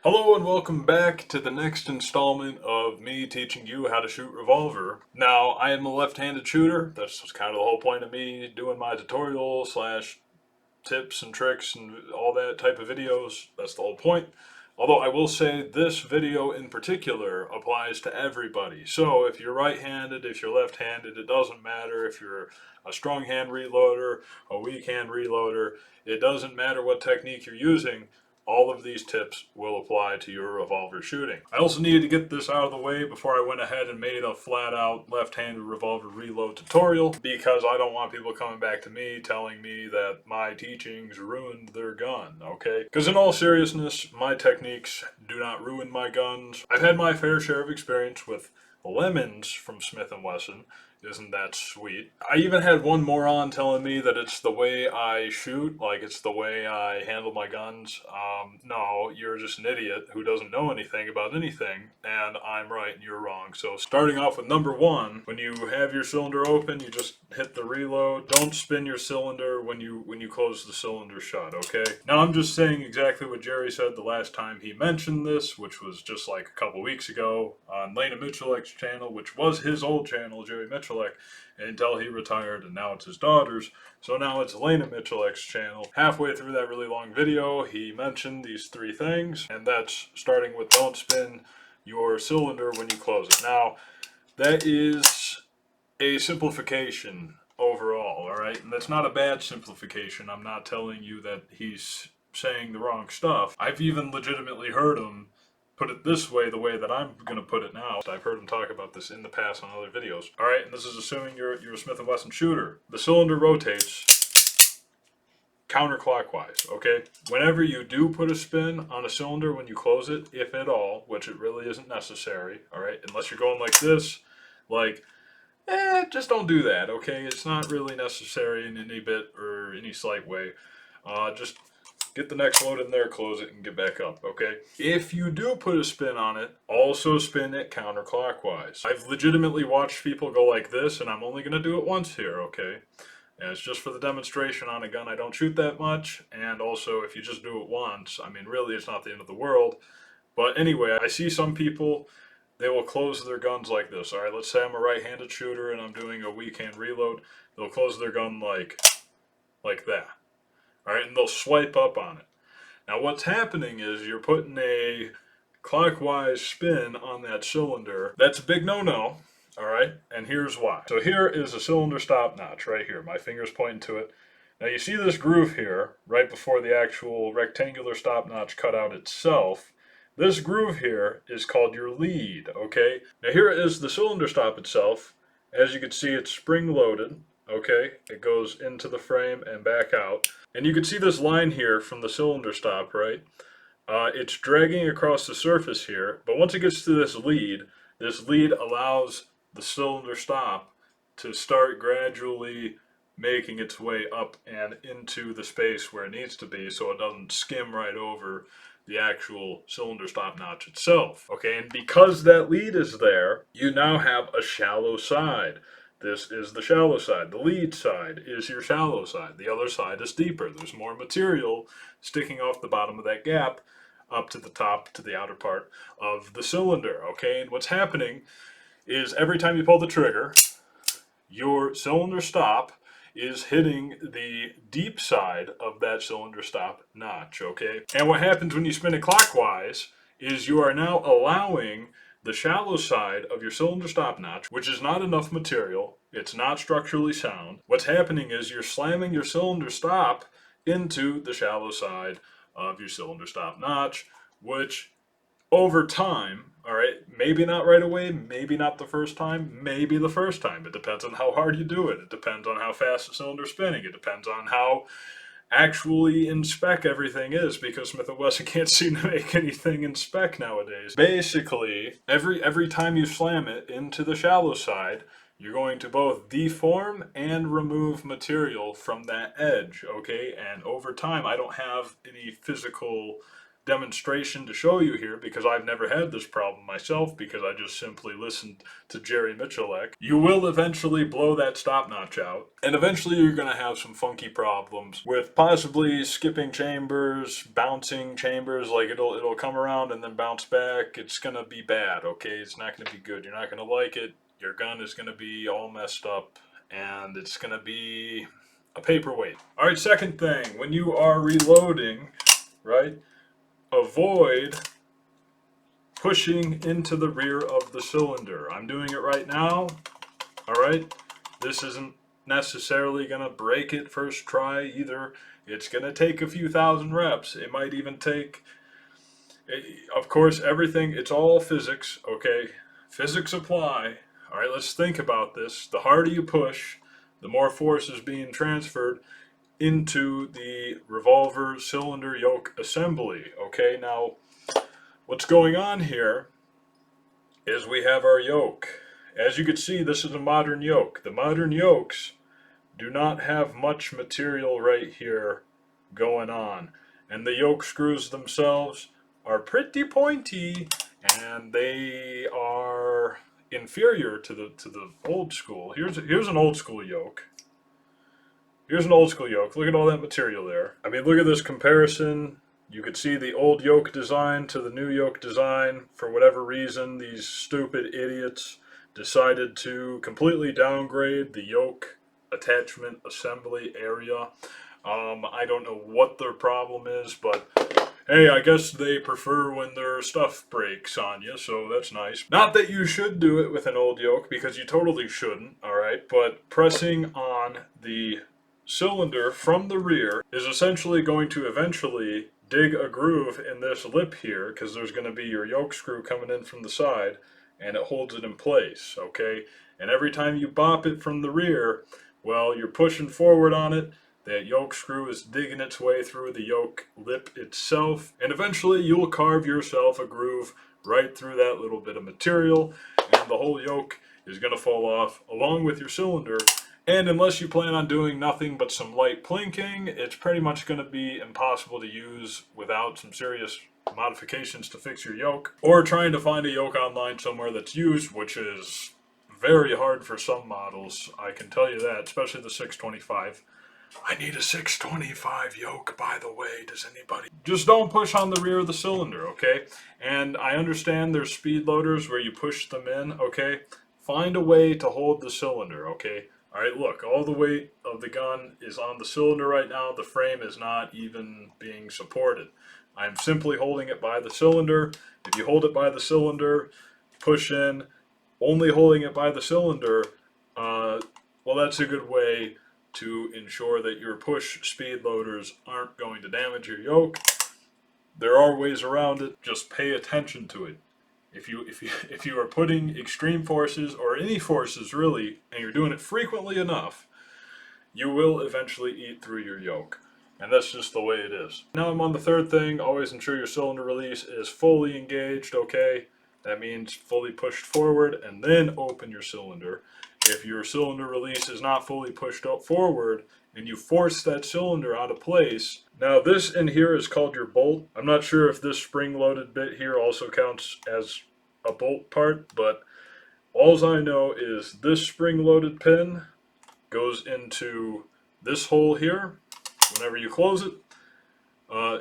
Hello and welcome back to the next installment of me teaching you how to shoot revolver. Now, I am a left-handed shooter. That's kind of the whole point of me doing my tutorial slash tips and tricks and all that type of videos. That's the whole point. Although I will say this video in particular applies to everybody. So if you're right-handed, if you're left-handed, it doesn't matter if you're a strong hand reloader, a weak hand reloader. It doesn't matter what technique you're using. All of these tips will apply to your revolver shooting. I also needed to get this out of the way before I went ahead and made a flat-out left-handed revolver reload tutorial, because I don't want people coming back to me telling me that my teachings ruined their gun, okay? Because in all seriousness, my techniques do not ruin my guns. I've had my fair share of experience with lemons from Smith & Wesson. Isn't that sweet? I even had one moron telling me that it's the way I shoot, like it's the way I handle my guns. No, you're just an idiot who doesn't know anything about anything, and I'm right and you're wrong. So starting off with number one, when you have your cylinder open, you just hit the reload. Don't spin your cylinder when you close the cylinder shut, okay? Now I'm just saying exactly what Jerry said the last time he mentioned this, which was just like a couple weeks ago on Lena Mitchellek's channel, which was his old channel, Jerry Mitchellek, until he retired, and now it's his daughter's. So now it's Lena Mitchellek's channel. Halfway through that really long video, he mentioned these three things, and that's starting with don't spin your cylinder when you close it. Now, that is a simplification overall, alright? And that's not a bad simplification. I'm not telling you that he's saying the wrong stuff. I've even legitimately heard him put it this way, the way that I'm going to put it now. I've heard him talk about this in the past on other videos. Alright, and this is assuming you're a Smith & Wesson shooter. The cylinder rotates counterclockwise, okay? Whenever you do put a spin on a cylinder when you close it, if at all, which it really isn't necessary, alright? Unless you're going like this, like, just don't do that, okay? It's not really necessary in any bit or any slight way. Just get the next load in there, close it, and get back up, okay? If you do put a spin on it, also spin it counterclockwise. I've legitimately watched people go like this, and I'm only going to do it once here, okay? And it's just for the demonstration on a gun I don't shoot that much, and also if you just do it once, I mean, really, it's not the end of the world. But anyway, I see some people, they will close their guns like this. All right, let's say I'm a right-handed shooter and I'm doing a weak hand reload. They'll close their gun like that. All right, and they'll swipe up on it. Now what's happening is you're putting a clockwise spin on that cylinder. That's a big no-no, all right? And here's why. So here is a cylinder stop notch right here. My finger's pointing to it. Now you see this groove here, right before the actual rectangular stop notch cutout itself. This groove here is called your lead, okay? Now here is the cylinder stop itself. As you can see, it's spring-loaded, okay? It goes into the frame and back out. And you can see this line here from the cylinder stop, right? It's dragging across the surface here, but once it gets to this lead allows the cylinder stop to start gradually making its way up and into the space where it needs to be so it doesn't skim right over the actual cylinder stop notch itself. Okay, and because that lead is there, you now have a shallow side. This is the shallow side. The lead side is your shallow side. The other side is deeper. There's more material sticking off the bottom of that gap up to the top, to the outer part of the cylinder, okay? And what's happening is every time you pull the trigger, your cylinder stop is hitting the deep side of that cylinder stop notch, okay? And what happens when you spin it clockwise is you are now allowing the shallow side of your cylinder stop notch, which is not enough material, it's not structurally sound. What's happening is you're slamming your cylinder stop into the shallow side of your cylinder stop notch, which over time, all right, maybe not right away, maybe not the first time, maybe the first time. It depends on how hard you do it. It depends on how fast the cylinder's spinning. It depends on how actually in spec everything is, because Smith & Wesson can't seem to make anything in spec nowadays. Basically, every time you slam it into the shallow side, you're going to both deform and remove material from that edge, okay? And over time, I don't have any physical demonstration to show you here, because I've never had this problem myself, because I just simply listened to Jerry Michalek. You will eventually blow that stop notch out, and eventually you're going to have some funky problems with possibly skipping chambers, bouncing chambers, like it'll come around and then bounce back. It's going to be bad, okay? It's not going to be good. You're not going to like it. Your gun is going to be all messed up, and it's going to be a paperweight. All right, second thing, when you are reloading, right, avoid pushing into the rear of the cylinder. I'm doing it right now, all right? This isn't necessarily going to break it first try either. It's going to take a few thousand reps. It might even take, of course, everything, it's all physics, okay? Physics apply. All right, let's think about this. The harder you push, the more force is being transferred into the revolver cylinder yoke assembly. Okay, now what's going on here is we have our yoke. As you can see, this is a modern yoke. The modern yokes do not have much material right here going on, and the yoke screws themselves are pretty pointy, and they are inferior to the old school. Here's an old school yoke. Here's an old school yoke. Look at all that material there. I mean, look at this comparison. You could see the old yoke design to the new yoke design. For whatever reason, these stupid idiots decided to completely downgrade the yoke attachment assembly area. I don't know what their problem is, but hey, I guess they prefer when their stuff breaks on you, so that's nice. Not that you should do it with an old yoke, because you totally shouldn't, alright? But pressing on the cylinder from the rear is essentially going to eventually dig a groove in this lip here, because there's going to be your yoke screw coming in from the side, and it holds it in place, okay? And every time you bop it from the rear, well, you're pushing forward on it. That yoke screw is digging its way through the yoke lip itself, and eventually you'll carve yourself a groove right through that little bit of material, and the whole yoke is going to fall off along with your cylinder. And unless you plan on doing nothing but some light plinking, it's pretty much going to be impossible to use without some serious modifications to fix your yoke, or trying to find a yoke online somewhere that's used, which is very hard for some models, I can tell you that, especially the 625. I need a 625 yoke, by the way. Does anybody? Just don't push on the rear of the cylinder, okay? And I understand there's speed loaders where you push them in, okay? Find a way to hold the cylinder, okay? All right, look, all the weight of the gun is on the cylinder right now. The frame is not even being supported. I'm simply holding it by the cylinder. If you hold it by the cylinder, push in, only holding it by the cylinder, well, that's a good way to ensure that your push speed loaders aren't going to damage your yoke. There are ways around it. Just pay attention to it. If you are putting extreme forces, or any forces really, and you're doing it frequently enough, you will eventually eat through your yoke. And that's just the way it is. Now I'm on the third thing. Always ensure your cylinder release is fully engaged, okay? That means fully pushed forward, and then open your cylinder. If your cylinder release is not fully pushed up forward and you force that cylinder out of place, now this in here is called your bolt. I'm not sure if this spring-loaded bit here also counts as a bolt part, but all I know is this spring-loaded pin goes into this hole here. Whenever you close it,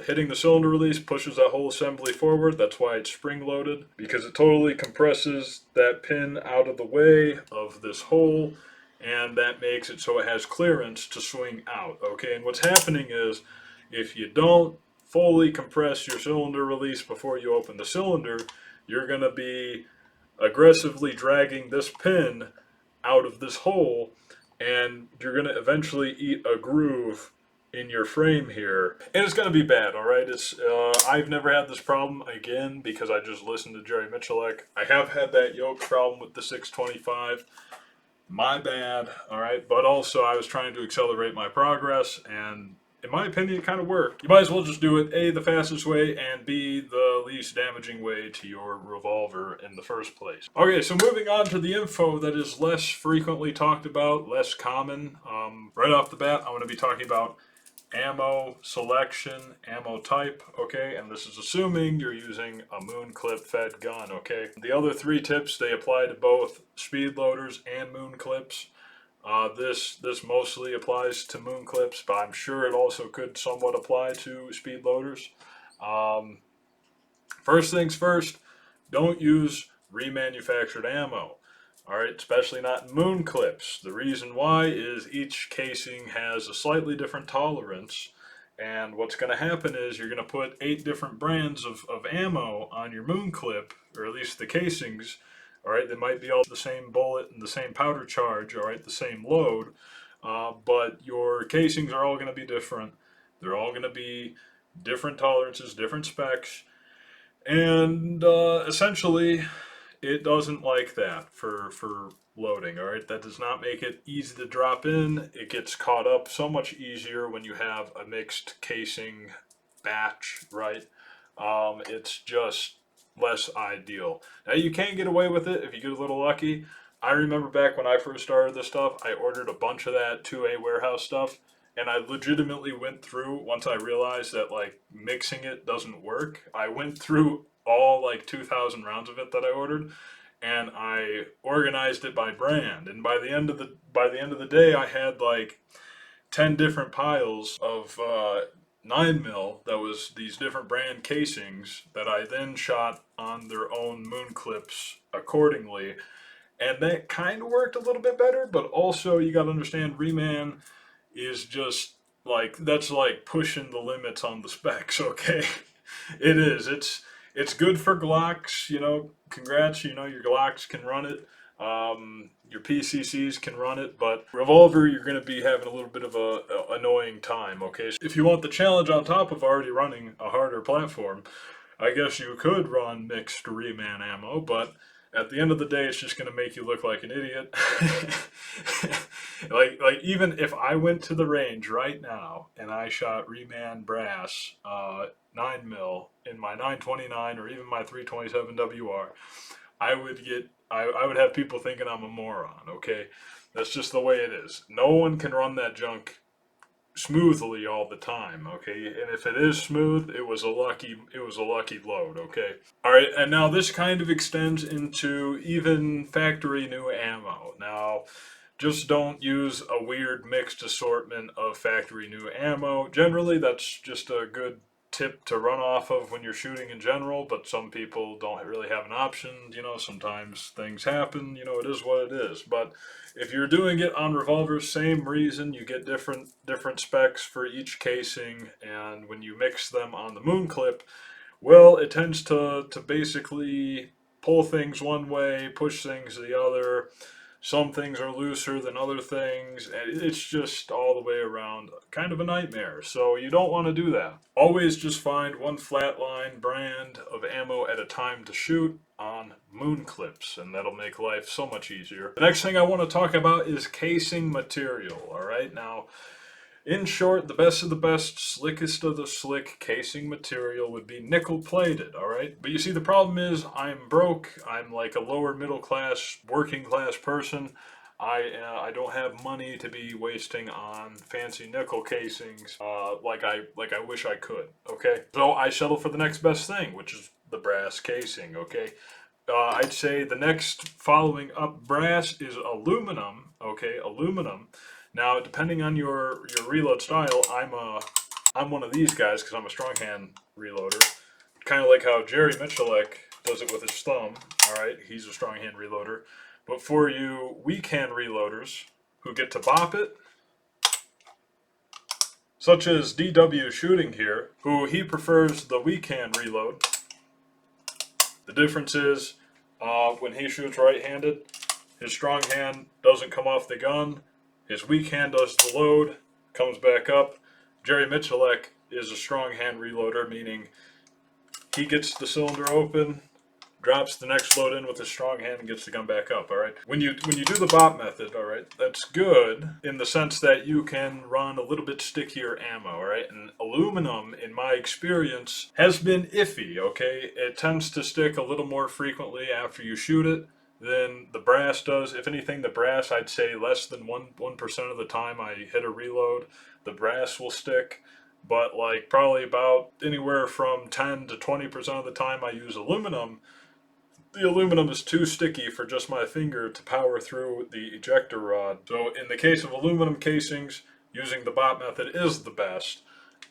hitting the cylinder release pushes that whole assembly forward. That's why it's spring-loaded, because it totally compresses that pin out of the way of this hole, and that makes it so it has clearance to swing out. Okay, and what's happening is, if you don't fully compress your cylinder release before you open the cylinder, you're going to be aggressively dragging this pin out of this hole, and you're going to eventually eat a groove in your frame here, and it's going to be bad. All right, it's I've never had this problem again, because I just listened to Jerry Michalek. I have had that yoke problem with the 625. My bad. All right, but also I was trying to accelerate my progress, and in my opinion, it kind of worked. You might as well just do it A, the fastest way, and B, the least damaging way to your revolver in the first place. Okay, so moving on to the info that is less frequently talked about, less common. Right off the bat, I'm going to be talking about ammo selection, ammo type, okay? And this is assuming you're using a moon clip fed gun, okay? The other three tips, they apply to both speed loaders and moon clips. This mostly applies to moon clips, but I'm sure it also could somewhat apply to speed loaders. Um, First things first, don't use remanufactured ammo. Alright, especially not moon clips. The reason why is each casing has a slightly different tolerance, and what's going to happen is you're going to put 8 different brands of ammo on your moon clip, or at least the casings. Alright, they might be all the same bullet and the same powder charge, alright, the same load, but your casings are all going to be different. They're all going to be different tolerances, different specs, and essentially, it doesn't like that for loading. All right, that does not make it easy to drop in. It gets caught up so much easier when you have a mixed casing batch, right? It's just less ideal. Now you can get away with it if you get a little lucky. I remember back when I first started this stuff, I ordered a bunch of that 2A warehouse stuff, and I legitimately went through, once I realized that like mixing it doesn't work, I went through all like 2,000 rounds of it that I ordered, and I organized it by brand. And by the end of the day, I had like 10 different piles of 9mm that was these different brand casings that I then shot on their own moon clips accordingly. And that kind of worked a little bit better, but also you got to understand reman is just like, that's like pushing the limits on the specs, okay? It is. It's good for Glocks, you know. Congrats, you know, your Glocks can run it. Your PCCs can run it, but revolver, you're going to be having a little bit of a annoying time, okay? So if you want the challenge on top of already running a harder platform, I guess you could run mixed reman ammo, but at the end of the day, it's just going to make you look like an idiot. like even if I went to the range right now and I shot reman brass 9mm in my 929 or even my 327 WR, I would have people thinking I'm a moron. Okay, that's just the way it is. No one can run that junk smoothly all the time, okay? And if it is smooth, it was a lucky load, okay? All right, and now this kind of extends into even factory new ammo. Now, just don't use a weird mixed assortment of factory new ammo. Generally, that's just a good tip to run off of when you're shooting in general, but some people don't really have an option. You know, sometimes things happen, you know, it is what it is. But if you're doing it on revolvers, same reason, you get different specs for each casing, and when you mix them on the moon clip, well, it tends to basically pull things one way, push things the other. Some things are looser than other things, and it's just all the way around kind of a nightmare. So you don't want to do that. Always just find one flatline brand of ammo at a time to shoot on moon clips, and that'll make life so much easier. The next thing I want to talk about is casing material. All right, now, in short, the best of the best, slickest of the slick casing material would be nickel plated, alright? But you see, the problem is I'm broke. I'm like a lower middle class, working class person. I don't have money to be wasting on fancy nickel casings like I wish I could, okay? So I settle for the next best thing, which is the brass casing, okay? I'd say the next following up brass is aluminum, okay? Aluminum. Now, depending on your reload style, I'm one of these guys because I'm a strong hand reloader. Kind of like how Jerry Michalek does it with his thumb. All right, he's a strong hand reloader. But for you weak hand reloaders who get to bop it, such as DWShooting here, who he prefers the weak hand reload. The difference is when he shoots right-handed, his strong hand doesn't come off the gun. His weak hand does the load, comes back up. Jerry Michalek is a strong hand reloader, meaning he gets the cylinder open, drops the next load in with his strong hand, and gets the gun back up, all right? When you do the bop method, all right, that's good in the sense that you can run a little bit stickier ammo, all right? And aluminum, in my experience, has been iffy, okay? It tends to stick a little more frequently after you shoot it than the brass does. If anything, the brass, I'd say less than 1% of the time I hit a reload, the brass will stick. But like probably about anywhere from 10 to 20% of the time I use aluminum, the aluminum is too sticky for just my finger to power through the ejector rod. So in the case of aluminum casings, using the bot method is the best,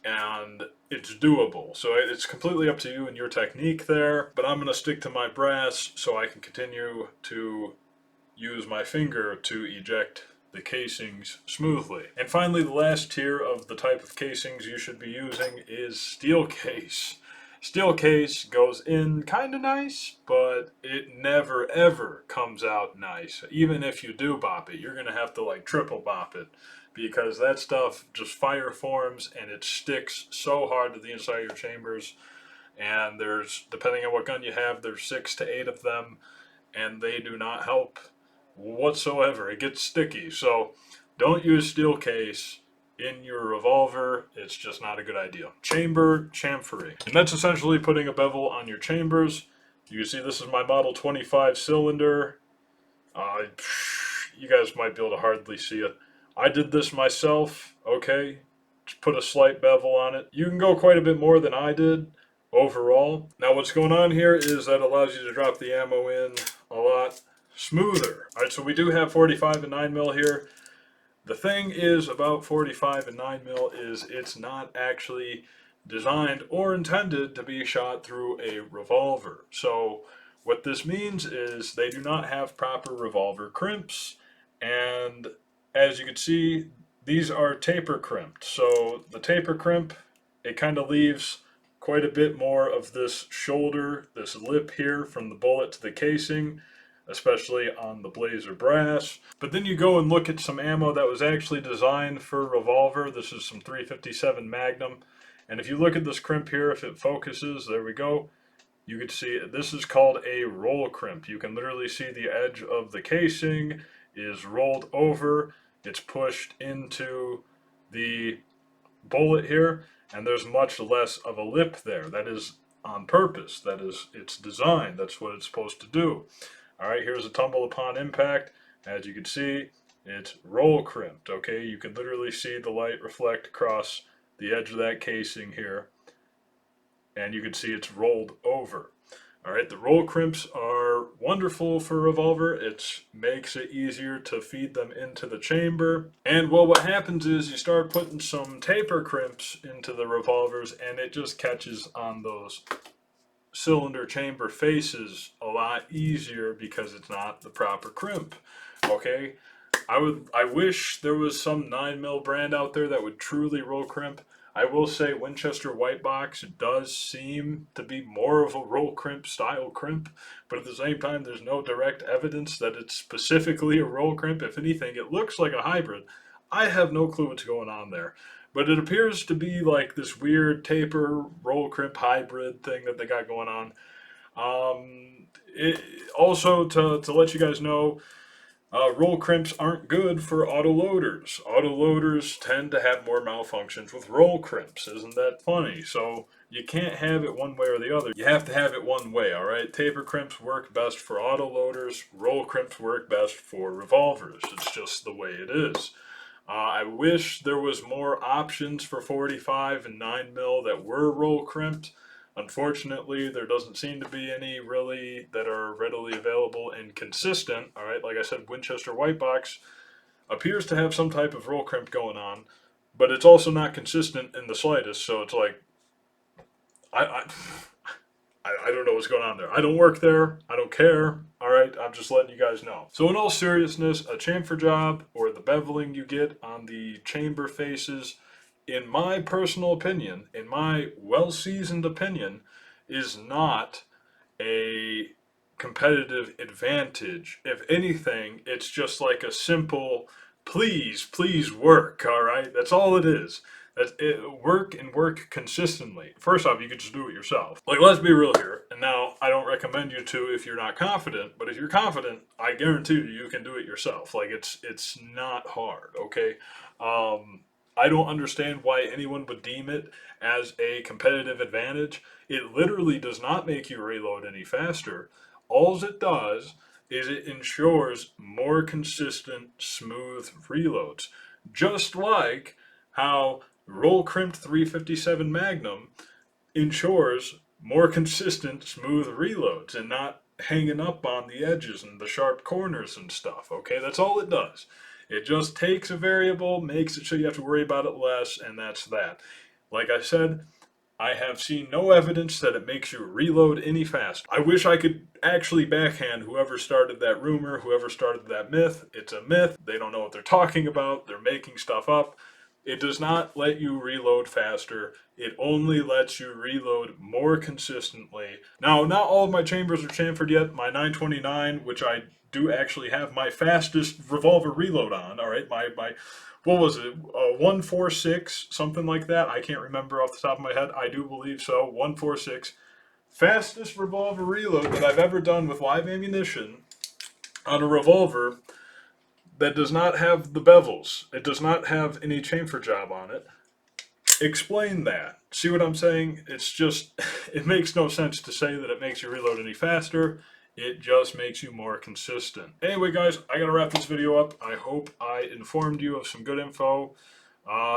and it's doable. So it's completely up to you and your technique there, but I'm going to stick to my brass so I can continue to use my finger to eject the casings smoothly. And finally, the last tier of the type of casings you should be using is steel case. Steel case goes in kind of nice, but it never ever comes out nice. Even if you do bop it, you're going to have to like triple bop it, because that stuff just fire forms and it sticks so hard to the inside of your chambers. And there's, depending on what gun you have, there's 6 to 8 of them, and they do not help whatsoever. It gets sticky. So don't use steel case in your revolver. It's just not a good idea. Chamber chamfering. And that's essentially putting a bevel on your chambers. You can see this is my Model 25 cylinder. You guys might be able to hardly see it. I did this myself, okay? Just put a slight bevel on it. You can go quite a bit more than I did overall. Now what's going on here is that allows you to drop the ammo in a lot smoother. Alright, so we do have 45 and 9mm here. The thing is about 45 and 9mm is it's not actually designed or intended to be shot through a revolver. So what this means is they do not have proper revolver crimps, and as you can see, these are taper crimped. So the taper crimp, it kind of leaves quite a bit more of this shoulder, this lip here from the bullet to the casing, especially on the Blazer brass. But then you go and look at some ammo that was actually designed for revolver. This is some 357 Magnum. And if you look at this crimp here, if it focuses, there we go, you can see this is called a roll crimp. You can literally see the edge of the casing is rolled over. It's pushed into the bullet here, and there's much less of a lip there. That is on purpose. That is its design. That's what it's supposed to do. All right, here's a tumble upon impact. As you can see, it's roll crimped, okay? You can literally see the light reflect across the edge of that casing here, and you can see it's rolled over. All right, the roll crimps are wonderful for revolver. It makes it easier to feed them into the chamber. And well, what happens is you start putting some taper crimps into the revolvers, and it just catches on those cylinder chamber faces a lot easier because it's not the proper crimp. Okay, I wish there was some 9mm brand out there that would truly roll crimp. I will say Winchester White Box does seem to be more of a roll crimp style crimp, but at the same time there's no direct evidence that it's specifically a roll crimp. If anything, it looks like a hybrid. I have no clue what's going on there. But it appears to be like this weird taper roll crimp hybrid thing that they got going on. Also, to let you guys know, roll crimps aren't good for autoloaders. Autoloaders tend to have more malfunctions with roll crimps. Isn't that funny? So you can't have it one way or the other. You have to have it one way, all right? Taper crimps work best for autoloaders. Roll crimps work best for revolvers. It's just the way it is. I wish there was more options for 45 and 9mm that were roll crimped. Unfortunately, there doesn't seem to be any really that are readily available and consistent. All right, like I said, Winchester White Box appears to have some type of roll crimp going on, but it's also not consistent in the slightest. So it's like, I don't know what's going on there. I don't work there. I don't care. All right, I'm just letting you guys know. So in all seriousness, a chamfer job or the beveling you get on the chamber faces, in my personal opinion, in my well-seasoned opinion, is not a competitive advantage. If anything, it's just like a simple, please work, all right? That's all it is. That's it, work and work consistently. First off, you could just do it yourself. Like, let's be real here. And now, I don't recommend you to if you're not confident, but if you're confident, I guarantee you can do it yourself. Like, it's not hard, okay? I don't understand why anyone would deem it as a competitive advantage. It literally does not make you reload any faster. All it does is it ensures more consistent, smooth reloads. Just like how roll crimped 357 Magnum ensures more consistent, smooth reloads and not hanging up on the edges and the sharp corners and stuff. Okay, that's all it does. It just takes a variable, makes it so you have to worry about it less, and that's that. Like I said, I have seen no evidence that it makes you reload any faster. I wish I could actually backhand whoever started that rumor, whoever started that myth. It's a myth. They don't know what they're talking about. They're making stuff up. It does not let you reload faster. It only lets you reload more consistently. Now, not all of my chambers are chamfered yet. My 929, which I do actually have my fastest revolver reload on, all right, my what was it, 146, something like that. I can't remember off the top of my head. I do believe so, 146. Fastest revolver reload that I've ever done with live ammunition on a revolver that does not have the bevels. It does not have any chamfer job on it. Explain that. See what I'm saying? It's just, it makes no sense to say that it makes you reload any faster. It just makes you more consistent. Anyway, guys, I gotta wrap this video up. I hope I informed you of some good info.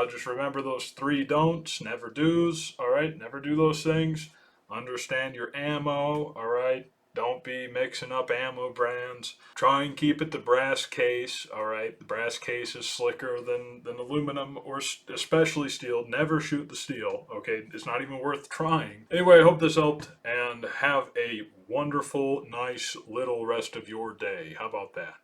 Just remember those 3 don'ts, never do's, all right? Never do those things. Understand your ammo, all right? Don't be mixing up ammo brands. Try and keep it the brass case, all right? The brass case is slicker than aluminum or especially steel. Never shoot the steel, okay? It's not even worth trying. Anyway, I hope this helped, and have a wonderful, nice little rest of your day. How about that?